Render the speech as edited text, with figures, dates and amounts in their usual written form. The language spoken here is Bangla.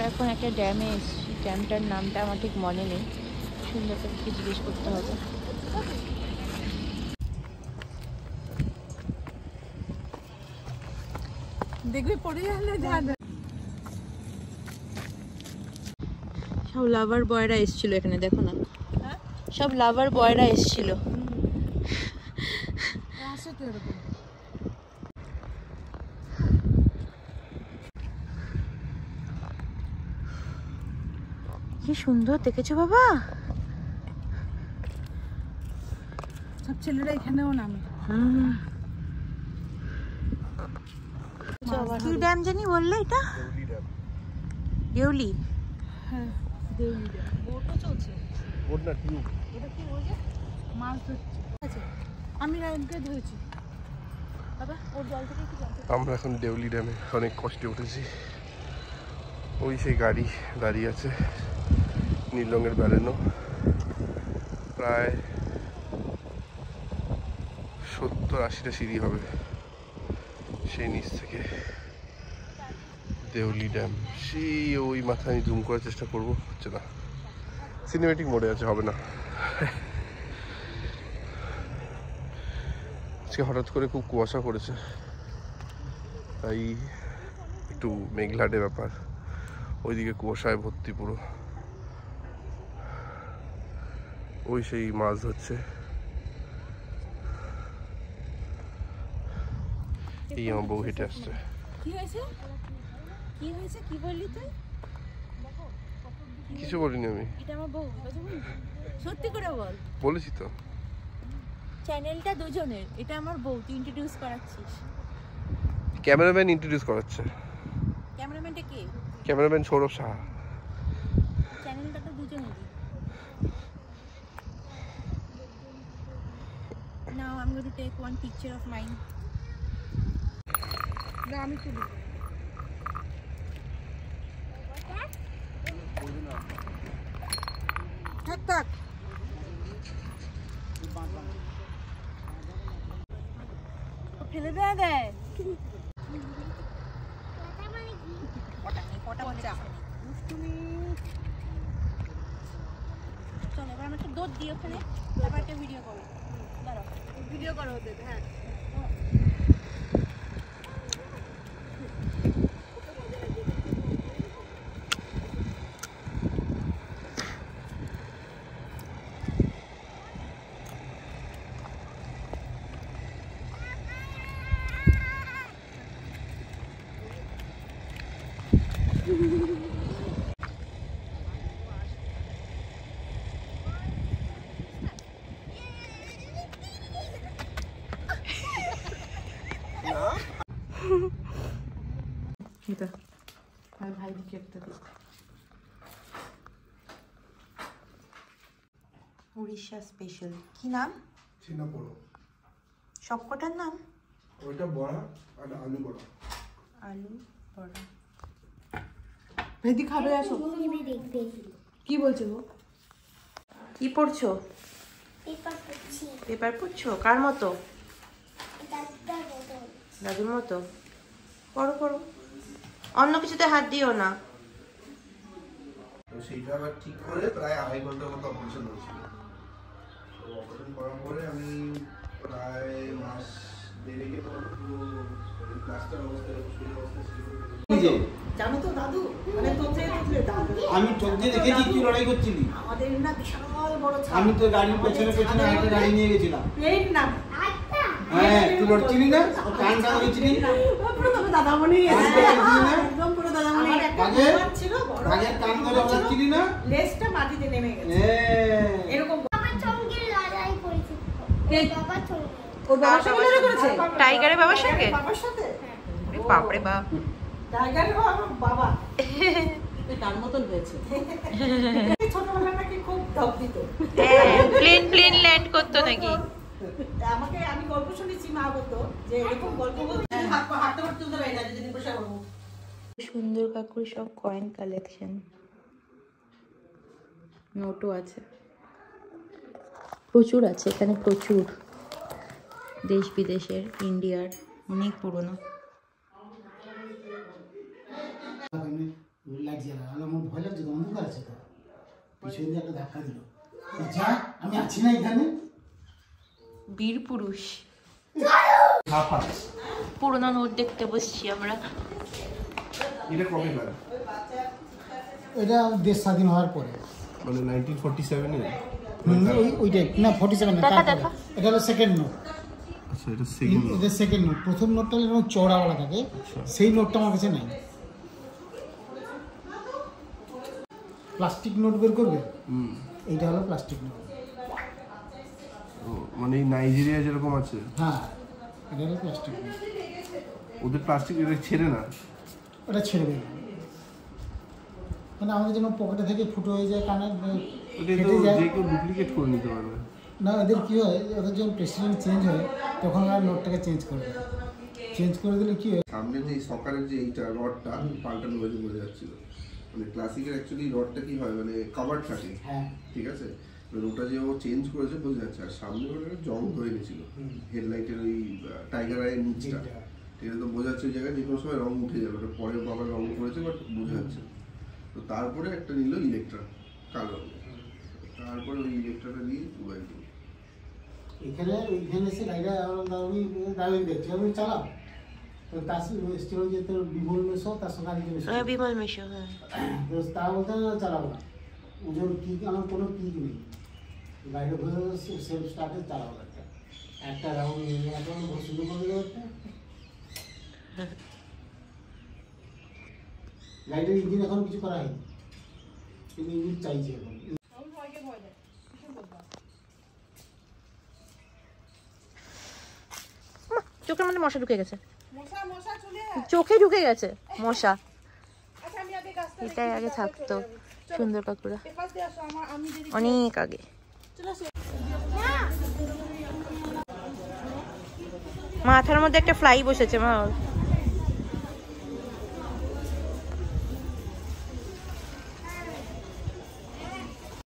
আমরা এখন একটা ড্যামে এসেছি, ড্যামটার নামটা আমার ঠিক মনে নেই, সুন্দরটাকে জিজ্ঞেস করতে হবে। দেখবি পড়ে গেলে সব লাভার বয়রা এসেছিল এখানে, দেখো না, সব লাভার বয়রা এসেছিল। কি সুন্দর দেখেছো বাবা, সব ছেলেরা এখানেও নামে। কি ড্যাম জানি বললে এটা? দেউলি। হ্যাঁ দেউলি ড্যাম। বোটও চলছে। বোট না, টিউব। এটা কি বলছে? মাছ ধরছে। আচ্ছা আমি রায়নকে ধরেছি বাবা, ওর জল থেকে কি জানতে? আমরা এখন দেউলি ড্যামে অনেক কষ্টে উঠেছি। ওই সেই গাড়ি দাঁড়িয়ে আছে, নীল রঙের ব্যালেনো, প্রায় 70-80টা সিঁড়ি হবে সেই নিচ থেকে দেউলি ড্যাম। সেই ওই মাথায় আমি জুম করার চেষ্টা করবো, হচ্ছে না, সিনেমেটিক মোডে আছে, হবে না। আজকে হঠাৎ করে খুব কুয়াশা পড়েছে, তাই একটু মেঘলাটে ব্যাপার, ওইদিকে কুয়াশায় ভর্তি পুরো। ওই সেই মাছ ধরছে, এই আমার বউ হেঁটে আসছে। কি হয়েছে? কি হয়েছে? কি বললি তুই? কিছু বলিনি আমি। এটা আমার বউ, সত্যি করে বল। বলেছি তো, চ্যানেলটা দুজনের, এটা আমার বউ, তুই ইন্ট্রোডিউস করাচ্ছিস। ক্যামেরাম্যান ইন্ট্রোডিউস করাচ্ছে। ক্যামেরাম্যানটা কে? ক্যামেরাম্যান সৌরভ সাহা। চ্যানেলটা তো দুজনেরই। Now I'm going to take one picture of mine. না আমি তুলি। থাক থাক। ফেলে দেয় দেয়। কটা বাচ্চা? চলো এবার আমি একটা দৌড় দিই ওখানে, তারপর একটা ভিডিও করো। দাঁড়াও ভিডিও করো ওদের। হ্যাঁ এটা আর ভাই দিকে একটা দিই। উড়িষ্যা স্পেশাল, কি নাম? চিনা বড়া। সবকটার নাম? ওইটা বড়া আর আলু বড়া। আলু বড়া। ভেদি খাবে আসো। কি বলছো গো? কি পড়ছো? পেপার পড়ছো? কার মতো? দাদুর মতো? পড়ো পড়ো, অন্য কিছুতে হাত দিও না। তো সেইটা আবার ঠিক করে প্রায় 2.5 ঘন্টার মতো অপারেশন হয়েছিল। তো অপারেশন করার পরে আমি প্রায় মাস দেড়েকে পুরো প্লাস্টার অবস্থায় ছিল। জানো তো দাদু, মানে তোতে দাদু আমি চোখ দিয়ে দেখেছি তুই লড়াই করছিলি। আমাদের না বিশাল বড় ছাদ। আমি তো গাড়ির পেছনে পেছনে একটা গাড়ি নিয়ে গেছিলাম। প্লেন না। হ্যাঁ তুই লড়ছিলি না, কান কান হয়েছিলি। পুরো তবে দাদামণি একদম পুরো দাদামণি। আগে ছিল বড়, আগে কান ধরে ওলাচ্ছিলি না, লেজটা মাটিতে নেমে গেছে এরকম। আমার সঙ্গে লড়াই করেছে। বাবা চলে ওর বাবার সঙ্গে লড়াই করেছে? টাইগারের বাবার সঙ্গে? বাবার সাথে? বাপরে বাপ, টাইগারের বাবা তার মতন হয়েছে। ছোটবেলা নাকি খুব ঢপ দিত, প্লেন প্লেন ল্যান্ড করতো নাকি? আমাকে আমি গল্প শুনেছি, মা বলতো যে এরকম গল্প বলতে হাঁটতে হাঁটতে তুলতে পারি না, যদি বসে করবো। সুন্দর কাকুর সব কয়েন কালেকশন, নোটও আছে, প্রচুর আছে এখানে, প্রচুর দেশ বিদেশের, ইন্ডিয়ার, অনেক পুরনো। আছে তো, পিছন দিয়ে একটা ধাক্কা দিল, যা আমি আছি না এখানে। বীর পুরুষ। ছাপা পুরোনো নোট দেখতে বসছি আমরা। এটা কবে হয়? এটা দেশ স্বাধীন হওয়ার পরে, মানে 1947 এর। ওইটাই না 47 না, দেখা, তারপরে। দেখা। এটা হলো সেকেন্ড নোট, আচ্ছা এটা সেকেন্ড। এটা সেকেন্ড নোট। প্রথম নোটটা যেমন চওড়াওয়ালা থাকে, সেই নোটটা আমার কাছে নাই। প্লাস্টিক নোট বের করবে, এইটা হলো প্লাস্টিক নোট। মানে নাইজেরিয়া যেরকম আছে, হ্যাঁ এটা হলো প্লাস্টিক নোট। ওদের প্লাস্টিক এটা ছেড়ে না। ওটা ছেড়ে দেবে, মানে আমাদের যেন পকেটে থেকে ফুটো হয়ে যায়, কানে ওটা তো ফেটে যায়। যে কেউ ডুপ্লিকেট করে নিতে পারবে। না ওদের কী হয়, ওদের যখন প্রেসিডেন্ট চেঞ্জ হয় তখন ওরা নোটটাকে চেঞ্জ করে দেয়। চেঞ্জ করে দিলে কী হয়, সামনে যে সকারের যে এইটা রডটা পাল্টানো হয়েছে বোঝা যাচ্ছিল। মানে ক্লাসিকের অ্যাকচুয়ালি রডটা কি হয়, মানে কভার থাকে, হ্যাঁ ঠিক আছে, এবার ওটা যে ও চেঞ্জ করেছে বোঝা যাচ্ছে। আর সামনে ওটা জং ধরে গেছিল হেডলাইটের ওই টাইগার আইয়ের নিচটা, ঠিক আছে, তো বোঝা যাচ্ছে ওই জায়গায় যে কোনো সময় রং উঠে যাবে। ওটা পরে বাবার রং করেছে বাট বোঝা যাচ্ছে। তো তারপরে একটা নিল ইলেকট্রা কালো, তারপরে ওই ইলেকট্রাটা দিয়ে মোবাইল দিল। এইখানে এসে গাড়িটা আমি দাঁড়িয়ে দেখছি, আমি চালাম তো তার এসছিল যে তোর বিমল মেশো, তার সঙ্গে আরেকজন এসেছিল। বিমল মিশো, হ্যাঁ। তো তা বলতে চালাবো না, ওজন কিক, আমার কোনো কিক নেই, গাড়িটা বসে সেলফ স্টার্টে চালাবো। একটা রাউন্ড নিয়ে এখন সুন্দর করে দেবো একটা। গাড়িটার ইঞ্জিন এখন কিছু করা হয়নি, কিন্তু ইঞ্জিন চাইছে এখন। চোখের মধ্যে মশা ঢুকে গেছে, মশা চলে চোখে ঢুকে গেছে মশা। আচ্ছা আমি আগে গাছটা এটাই আগে থাকতো সুন্দর কাকুরা, এপাশ দিয়ে আসো, আমি যদি অনেক আগে। চলে আসো। মাথার মধ্যে একটা ফ্লাই বসেছে মা।